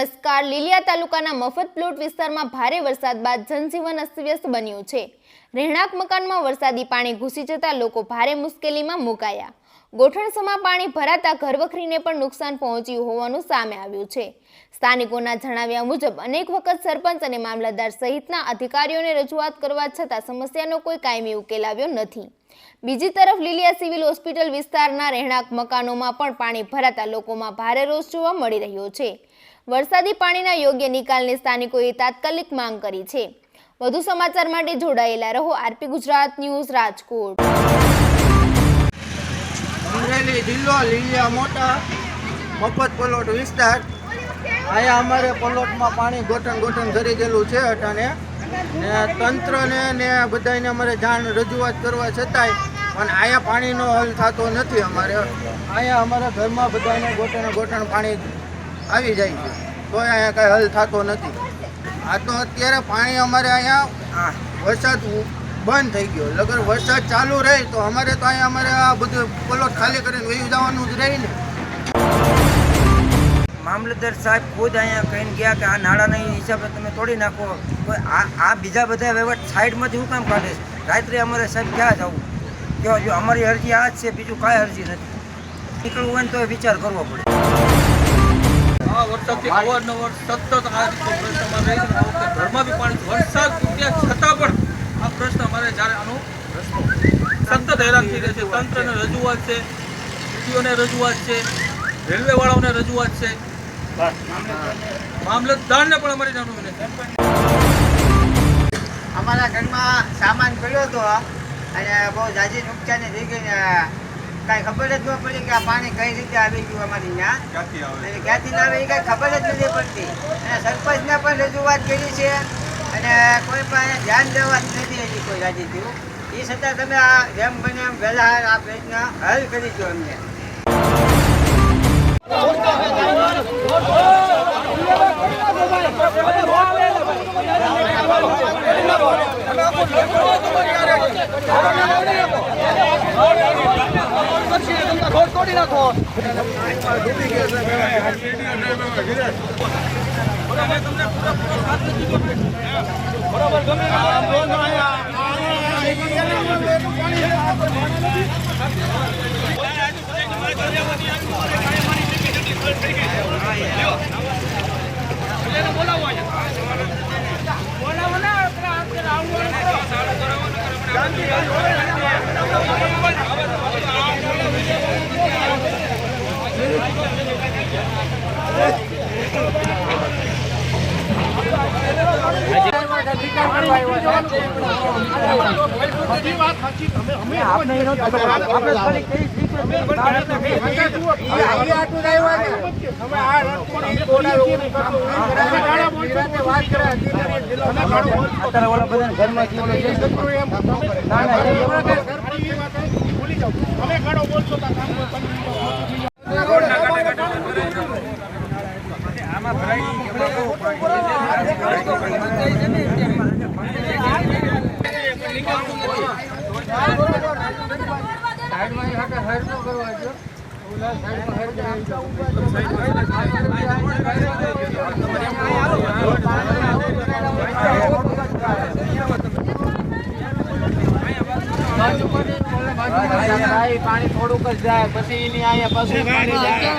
નમસ્કાર. લીલિયા તાલુકાના મફત પ્લોટ વિસ્તારમાં ભારે વરસાદ બાદ જનજીવન અસ્તવ્યસ્ત બન્યું છે. રહેણાંક મકાનમાં વરસાદી પાણી ઘૂસી જતા લોકો ભારે મુશ્કેલીમાં મુકાયા. ગોઠણસમાં પાણી ભરાતા ઘરવખરીને પણ નુકસાન પહોંચ્યું હોવાનું સામે આવ્યું છે. સ્થાનિકોના જણાવ્યા મુજબ અનેક વખત સરપંચ અને મામલતદાર સહિતના અધિકારીઓને રજૂઆત કરવા છતાં સમસ્યાનો કોઈ કાયમી ઉકેલ આવ્યો નથી. બીજી તરફ લીલિયા સિવિલ હોસ્પિટલ વિસ્તારના રહેણાંક મકાનોમાં પણ પાણી ભરાતા લોકોમાં ભારે રોષ જોવા મળી રહ્યો છે. વરસાદી પાણીના યોગ્ય નિકાલની સ્થાનિકોએ તાત્કાલિક માંગ કરી છે. વધુ સમાચાર માટે જોડાયેલા રહો આરપી ગુજરાત ન્યૂઝ રાજકોટ. અમરેલી જિલ્લો લીલિયા મોટા મફત પ્લોટ વિસ્તાર. અહીંયા અમારે પ્લોટમાં પાણી ગોઠણ કરી ગયેલું છે અટાણે ને તંત્રને ને બધાને અમારે જાણ રજૂઆત કરવા છતાંય પણ અહીંયા પાણીનો હલ થતો નથી. અહીંયા અમારા ઘરમાં બધાને ગોઠણ પાણી આવી જાય છે તો અહીંયા કાંઈ હલ થતો નથી. આ તો અત્યારે પાણી અમારે અહીંયા વરસાદ બંધ થઈ ગયો. લગર વરસાદ ચાલુ રહે તો અમારે તો અહીંયા અમારે આ બધું પ્લોટ ખાલી કરીને વહી જવાનું જ રહી ને. મામલતદાર સાહેબ ખુદ અહીંયા કહીને ગયા કે આ નાળાના હિસાબે તમે તોડી નાખો. આ બીજા બધા વહીવટ સાઈડમાંથી હું કામ કાઢે છે? રાત્રે અમારે સાહેબ ક્યાં જવું? જો અમારી અરજી આ જ છે, બીજું કાંઈ અરજી નથી. નીકળવું હોય ને તો વિચાર કરવો પડે. આ વરસાદથી અવારનવાર સતત આ પ્રશ્નમાં રહી છે. ઘરમાં બી પાણી વરસાદ તૂટ્યા છતાં પણ આ પ્રશ્ન અમારે જ્યારે આનો સતત હેરાન થઈ રહે છે. તંત્રને રજૂઆત છે, સીટીઓને રજૂઆત છે, રેલવેવાળાઓને રજૂઆત છે, મામલતદારને પણ અમારી જાણવું વિનંતી. અમારા ઘરમાં સામાન પડ્યો હતો અને બહુ જાજી નુકસાની થઈ ગઈ ને કાંઈ ખબર જ ન પડી કે આ પાણી કઈ રીતે આવી ગયું અમારી ત્યાં અને ક્યાંથી ના આવે એ કાંઈ ખબર જ નથી પડતી. અને સરપંચને પણ રજૂઆત કરી છે અને કોઈ પણ ધ્યાન દેવા જ નથી હજી કોઈ રાજી થયું. એ છતાં તમે આ જેમ બને એમ વહેલા આ પ્રશ્ન હલ કરી દો અમને. પાણી થોડુંક જ જાય પછી એની અહીંયા પાછું પાણી જાય.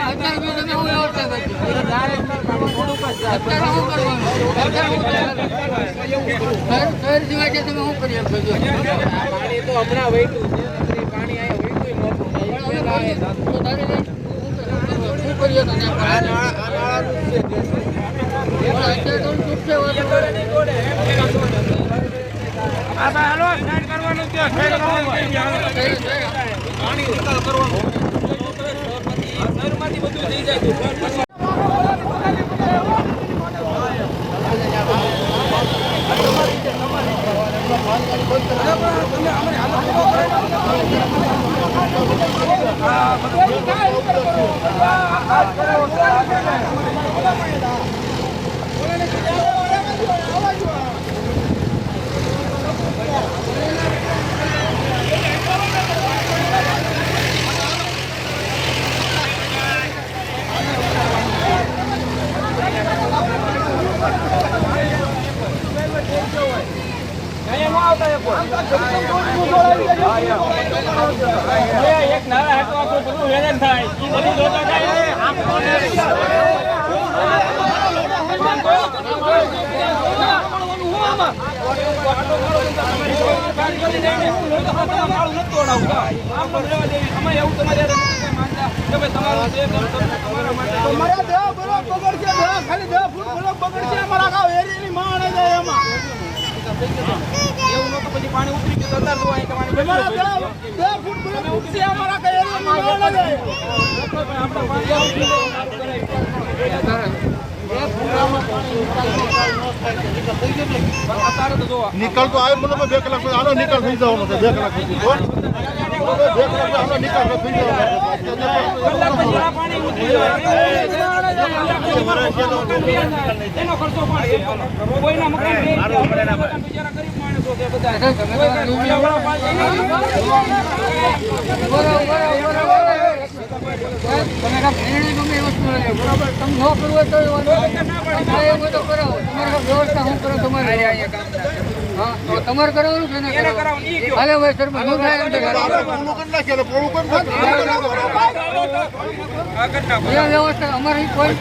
પાણી તો હમણાં વહેતું છે, પાણી અહીંયા પાણી નિકાલ કરવાનો શહેરમાંથી બધું થઈ જાય. અમારા દેવા બરોબર બગડશે, ખાલી 10 ફૂટ બરોબર બગડશે, અમારા ગાવ એરિયાની માણ જાય એમાં. એવું નતું પછી પાણી ઉતરી ગયું તો અત્યારે તો અહીં પાણી અમારા દેવા 10 ફૂટ બરોબર ઉઠશે, અમારા ગાવ એરિયાની માણ જાય. નિકાલ તો આવ્યો બરોબર 2 કલાક પછી આનો નિકાલ થઈ જવાનો છે 2 કલાક પછી તો 2 કલાક પછી આનો નિકાલ થઈ એનો ખર્ચો પણ કોઈના મકાન બિચારા ગરીબ માણસો છે બધા તમારે કરવાનું છે ને હાલે ભાઈ સરપંચ નું થાય એમ તો વ્યવસ્થા અમારી કોઈ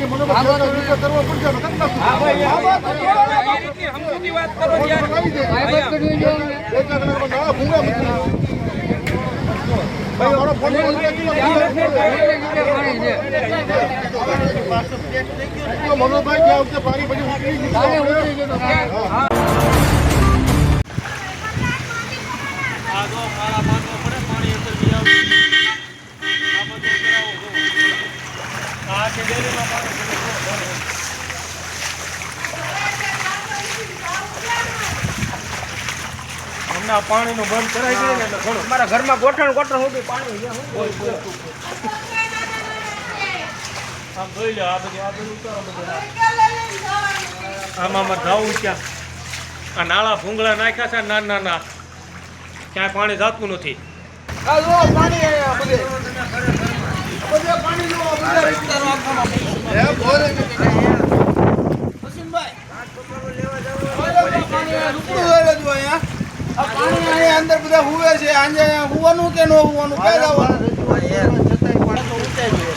મનોભાઈ આ વખતે પાણી પછી ઉતરી ગયું પાણીનું બંધ કરાવી દે એટલે ઘણું અમારા ઘરમાં ગોઠણ સુધી પાણી આમ જોઈ લો આ બધું ઉતારો બધું આમાં જાવું ક્યાં આ નાળા ભૂંગળા નાખ્યા છે નાના નાના ક્યાંય પાણી જાતું નથી અંદર બધા હુવે છે, આજે હુવાનું કે ન હુવાનું ક્યાં જવાનું?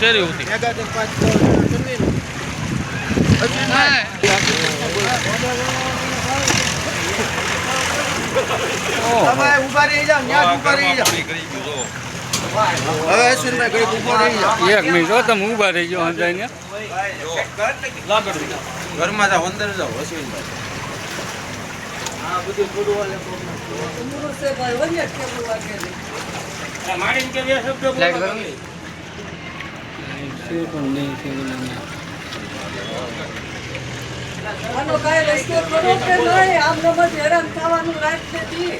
શેરી ઉતી તમે ઉભા રહી જાઓ, ત્યાં ઉભા રહી જાઓ. હવે અશ્વિનભાઈ ઘડીક ઉભા રહી જાઓ. એક મિનિટ હો, તમે ઊભા રહી જાઓ અંજાઈને ઘરમાં જાઓ, અંદર જાઓ અશ્વિનભાઈ. મારી કે બે શબ્દ આનો કાંઈ રસ્તો ખરો કે નહીં? આમ નમત હેરાન થવાનું રાત નથી.